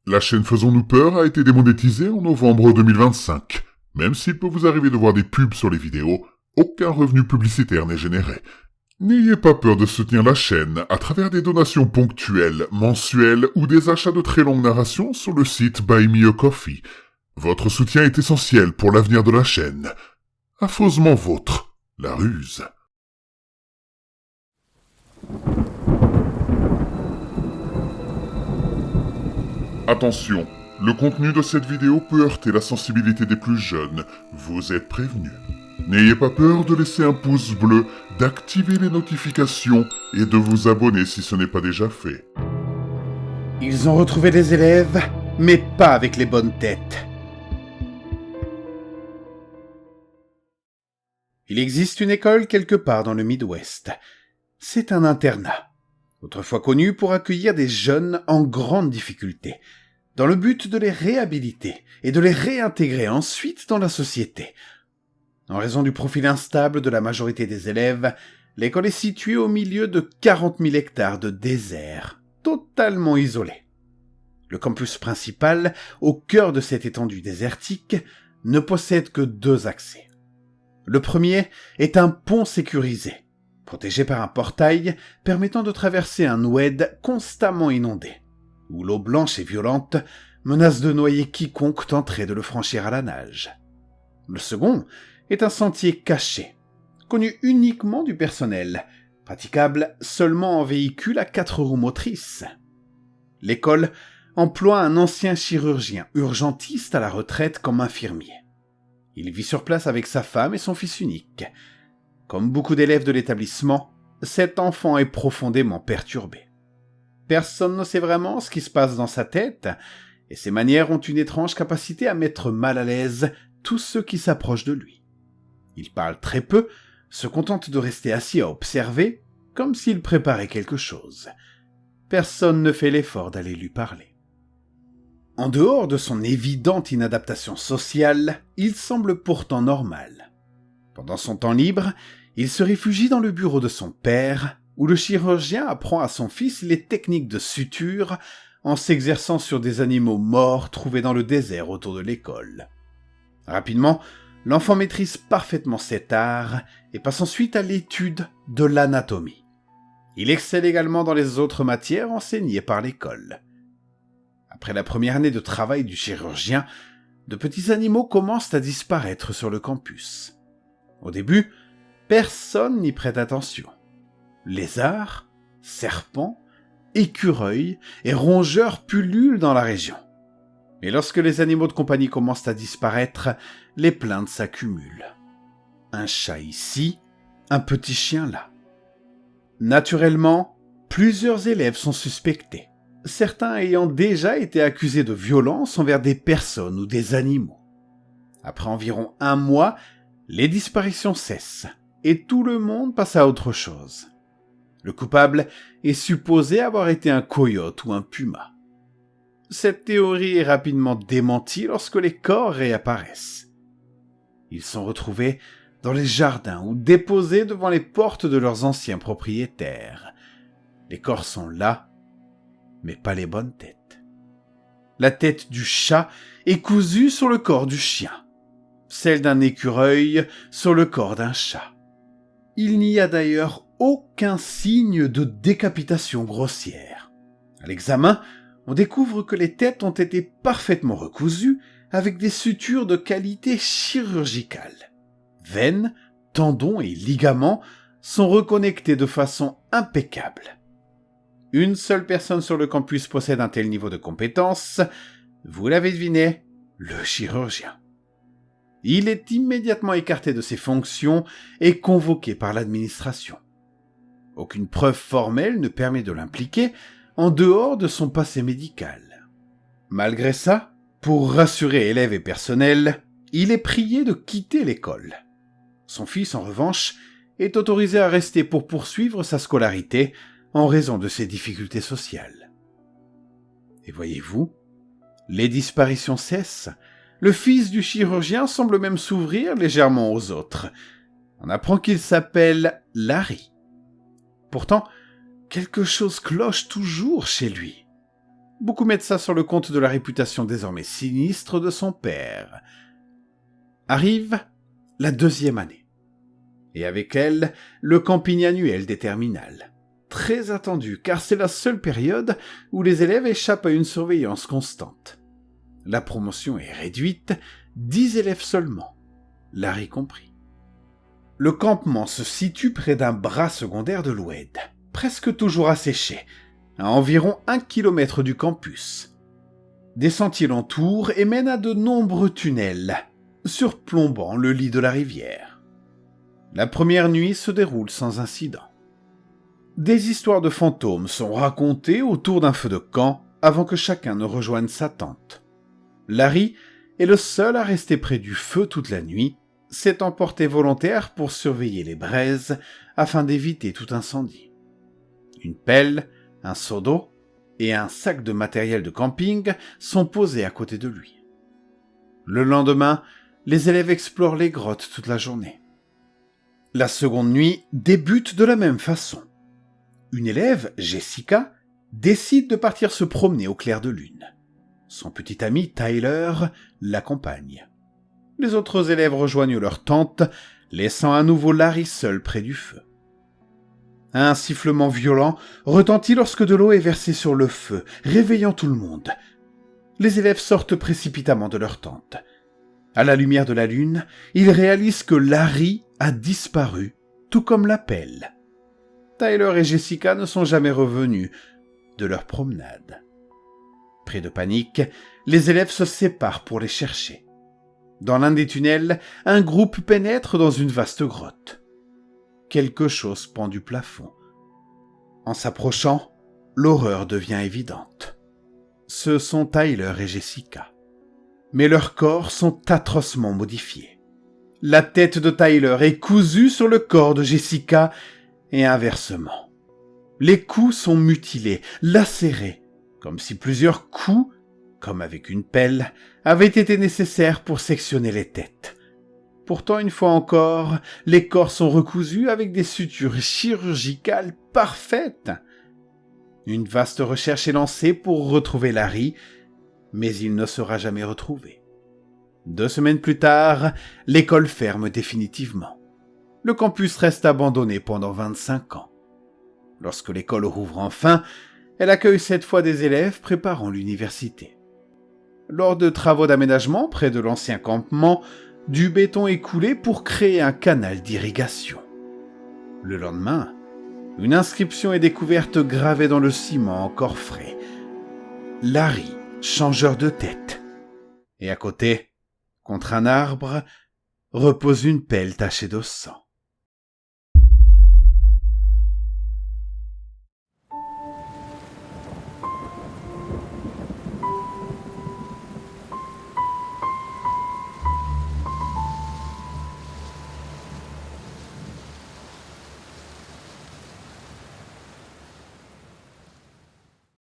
La chaîne Faisons-nous peur a été démonétisée en novembre 2025. Même s'il peut vous arriver de voir des pubs sur les vidéos, aucun revenu publicitaire n'est généré. N'ayez pas peur de soutenir la chaîne à travers des donations ponctuelles, mensuelles ou des achats de très longues narrations sur le site Buy Me a Coffee. Votre soutien est essentiel pour l'avenir de la chaîne. Affreusement vôtre, la ruse. Attention, le contenu de cette vidéo peut heurter la sensibilité des plus jeunes. Vous êtes prévenus. N'ayez pas peur de laisser un pouce bleu, d'activer les notifications et de vous abonner si ce n'est pas déjà fait. Ils ont retrouvé des élèves, mais pas avec les bonnes têtes. Il existe une école quelque part dans le Midwest. C'est un internat, autrefois connu pour accueillir des jeunes en grande difficulté, dans le but de les réhabiliter et de les réintégrer ensuite dans la société. En raison du profil instable de la majorité des élèves, l'école est située au milieu de 40 000 hectares de désert, totalement isolé. Le campus principal, au cœur de cette étendue désertique, ne possède que 2 accès. Le premier est un pont sécurisé, protégé par un portail permettant de traverser un oued constamment inondé, où l'eau blanche et violente menace de noyer quiconque tenterait de le franchir à la nage. Le second est un sentier caché, connu uniquement du personnel, praticable seulement en véhicule à 4 roues motrices. L'école emploie un ancien chirurgien urgentiste à la retraite comme infirmier. Il vit sur place avec sa femme et son fils unique. Comme beaucoup d'élèves de l'établissement, cet enfant est profondément perturbé. Personne ne sait vraiment ce qui se passe dans sa tête, et ses manières ont une étrange capacité à mettre mal à l'aise tous ceux qui s'approchent de lui. Il parle très peu, se contente de rester assis à observer, comme s'il préparait quelque chose. Personne ne fait l'effort d'aller lui parler. En dehors de son évidente inadaptation sociale, il semble pourtant normal. Pendant son temps libre, il se réfugie dans le bureau de son père, où le chirurgien apprend à son fils les techniques de suture en s'exerçant sur des animaux morts trouvés dans le désert autour de l'école. Rapidement, l'enfant maîtrise parfaitement cet art et passe ensuite à l'étude de l'anatomie. Il excelle également dans les autres matières enseignées par l'école. Après la première année de travail du chirurgien, de petits animaux commencent à disparaître sur le campus. Au début, personne n'y prête attention. Lézards, serpents, écureuils et rongeurs pullulent dans la région. Mais lorsque les animaux de compagnie commencent à disparaître, les plaintes s'accumulent. Un chat ici, un petit chien là. Naturellement, plusieurs élèves sont suspectés, certains ayant déjà été accusés de violence envers des personnes ou des animaux. Après environ 1 mois, les disparitions cessent et tout le monde passe à autre chose. Le coupable est supposé avoir été un coyote ou un puma. Cette théorie est rapidement démentie lorsque les corps réapparaissent. Ils sont retrouvés dans les jardins ou déposés devant les portes de leurs anciens propriétaires. Les corps sont là, mais pas les bonnes têtes. La tête du chat est cousue sur le corps du chien, celle d'un écureuil sur le corps d'un chat. Il n'y a d'ailleurs aucun signe de décapitation grossière. À l'examen, on découvre que les têtes ont été parfaitement recousues avec des sutures de qualité chirurgicale. Veines, tendons et ligaments sont reconnectés de façon impeccable. Une seule personne sur le campus possède un tel niveau de compétence, vous l'avez deviné, le chirurgien. Il est immédiatement écarté de ses fonctions et convoqué par l'administration. Aucune preuve formelle ne permet de l'impliquer en dehors de son passé médical. Malgré ça, pour rassurer élèves et personnel, il est prié de quitter l'école. Son fils, en revanche, est autorisé à rester pour poursuivre sa scolarité en raison de ses difficultés sociales. Et voyez-vous, les disparitions cessent. Le fils du chirurgien semble même s'ouvrir légèrement aux autres. On apprend qu'il s'appelle Larry. Pourtant, quelque chose cloche toujours chez lui. Beaucoup mettent ça sur le compte de la réputation désormais sinistre de son père. Arrive la 2e année. Et avec elle, le camping annuel des terminales. Très attendu, car c'est la seule période où les élèves échappent à une surveillance constante. La promotion est réduite, 10 élèves seulement, Larry compris. Le campement se situe près d'un bras secondaire de l'Oued, presque toujours asséché, à environ 1 kilomètre du campus. Des sentiers l'entourent et mènent à de nombreux tunnels, surplombant le lit de la rivière. La première nuit se déroule sans incident. Des histoires de fantômes sont racontées autour d'un feu de camp avant que chacun ne rejoigne sa tente. Larry est le seul à rester près du feu toute la nuit, s'étant porté volontaire pour surveiller les braises afin d'éviter tout incendie. Une pelle, un seau d'eau et un sac de matériel de camping sont posés à côté de lui. Le lendemain, les élèves explorent les grottes toute la journée. La seconde nuit débute de la même façon. Une élève, Jessica, décide de partir se promener au clair de lune. Son petit ami Tyler l'accompagne. Les autres élèves rejoignent leur tente, laissant à nouveau Larry seul près du feu. Un sifflement violent retentit lorsque de l'eau est versée sur le feu, réveillant tout le monde. Les élèves sortent précipitamment de leur tente. À la lumière de la lune, ils réalisent que Larry a disparu, tout comme la pelle. Tyler et Jessica ne sont jamais revenus de leur promenade. Pris de panique, les élèves se séparent pour les chercher. Dans l'un des tunnels, un groupe pénètre dans une vaste grotte. Quelque chose pend du plafond. En s'approchant, l'horreur devient évidente. Ce sont Tyler et Jessica. Mais leurs corps sont atrocement modifiés. La tête de Tyler est cousue sur le corps de Jessica et inversement. Les coups sont mutilés, lacérés, comme si plusieurs coups, comme avec une pelle, avaient été nécessaires pour sectionner les têtes. Pourtant, une fois encore, les corps sont recousus avec des sutures chirurgicales parfaites. Une vaste recherche est lancée pour retrouver Larry, mais il ne sera jamais retrouvé. 2 semaines plus tard, l'école ferme définitivement. Le campus reste abandonné pendant 25 ans. Lorsque l'école rouvre enfin, elle accueille cette fois des élèves préparant l'université. Lors de travaux d'aménagement près de l'ancien campement, du béton est coulé pour créer un canal d'irrigation. Le lendemain, une inscription est découverte gravée dans le ciment encore frais. Larry, changeur de tête. Et à côté, contre un arbre, repose une pelle tachée de sang.